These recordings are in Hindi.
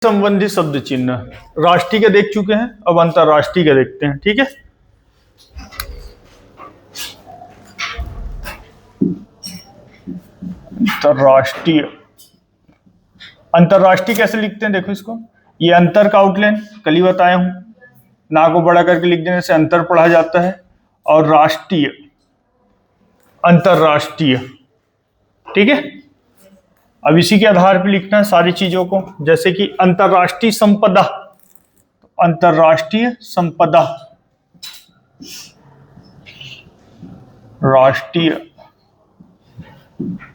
संबंधी शब्द चिन्ह राष्ट्रीय के देख चुके हैं, अब अंतरराष्ट्रीय के देखते हैं। ठीक है, अंतरराष्ट्रीय। अंतरराष्ट्रीय कैसे लिखते हैं, देखो इसको, ये अंतर का आउटलाइन कल ही बताया हूं, ना को बड़ा करके लिख देने से अंतर पढ़ा जाता है, और राष्ट्रीय, अंतरराष्ट्रीय। ठीक है, अब इसी के आधार पर लिखना है सारी चीजों को, जैसे कि अंतरराष्ट्रीय संपदा, अंतरराष्ट्रीय संपदा, राष्ट्रीय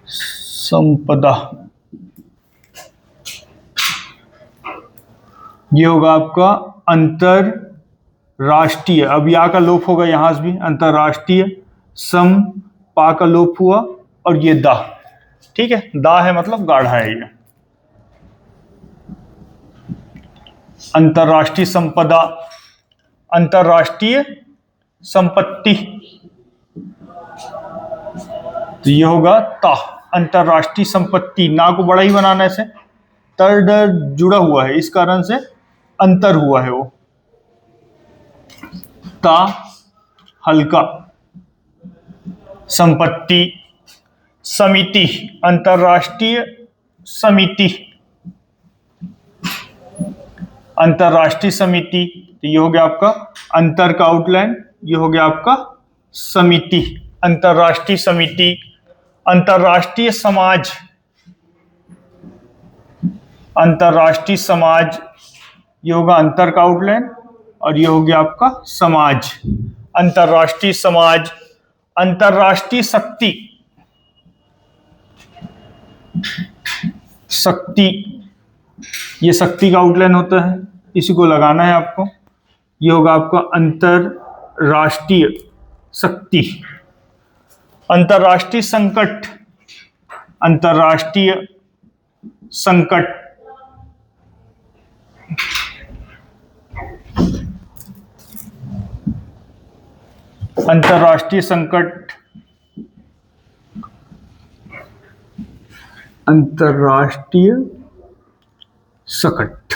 संपदा, ये होगा आपका अंतरराष्ट्रीय। अब या का लोप होगा यहां से भी, अंतरराष्ट्रीय, सम पा का लोप हुआ, और ये दा। ठीक है, दा है मतलब गाढ़ा है ये। अंतरराष्ट्रीय संपदा, अंतरराष्ट्रीय संपत्ति, तो ये होगा ता, अंतरराष्ट्रीय संपत्ति। ना को बड़ा ही बनाना है, इसे तर्ड जुड़ा हुआ है, इस कारण से अंतर हुआ है वो। ता हल्का, संपत्ति, समिति, अंतरराष्ट्रीय समिति, अंतरराष्ट्रीय समिति, तो ये हो गया आपका अंतर का आउटलाइन, ये हो गया आपका समिति, अंतरराष्ट्रीय समिति। अंतरराष्ट्रीय समाज, अंतरराष्ट्रीय समाज, ये होगा अंतर का आउटलाइन, और ये हो गया आपका समाज, अंतरराष्ट्रीय समाज। अंतरराष्ट्रीय शक्ति, शक्ति, ये शक्ति का आउटलाइन होता है, इसी को लगाना है आपको। ये होगा आपका अंतरराष्ट्रीय शक्ति। अंतरराष्ट्रीय संकट, अंतरराष्ट्रीय संकट, अंतरराष्ट्रीय संकट, अंतरराष्ट्रीय संकट,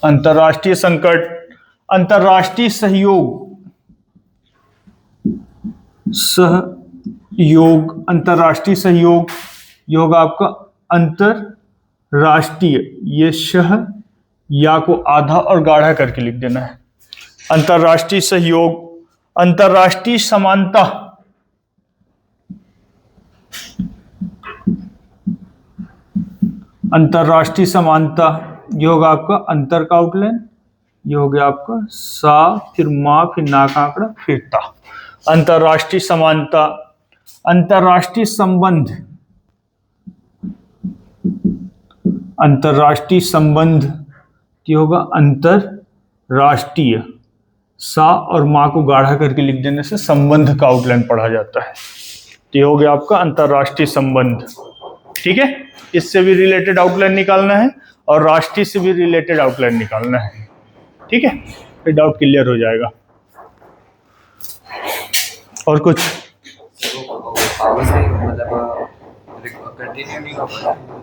अंतरराष्ट्रीय संकट। अंतरराष्ट्रीय सहयोग, सहयोग, अंतरराष्ट्रीय सहयोग, ये होगा आपका अंतरराष्ट्रीय, ये शह या को आधा और गाढ़ा करके लिख देना है, अंतरराष्ट्रीय सहयोग। अंतरराष्ट्रीय समानता, अंतरराष्ट्रीय समानता, ये होगा आपका अंतर का आउटलाइन, ये हो गया आपका सा, फिर मां, फिर ना का आंकड़ा, फिर ता, अंतरराष्ट्रीय समानता। अंतरराष्ट्रीय संबंध, अंतरराष्ट्रीय संबंध, ये होगा अंतरराष्ट्रीय, सा और मां को गाढ़ा करके लिख देने से संबंध का आउटलाइन पढ़ा जाता है, तो ये हो गया आपका अंतरराष्ट्रीय संबंध। ठीक है, इससे भी रिलेटेड आउटलाइन निकालना है और राष्ट्रीय से भी रिलेटेड आउटलाइन निकालना है। ठीक है, फिर डाउट क्लियर हो जाएगा। और कुछ मतलब कंटिन्यू नहीं हो पाता।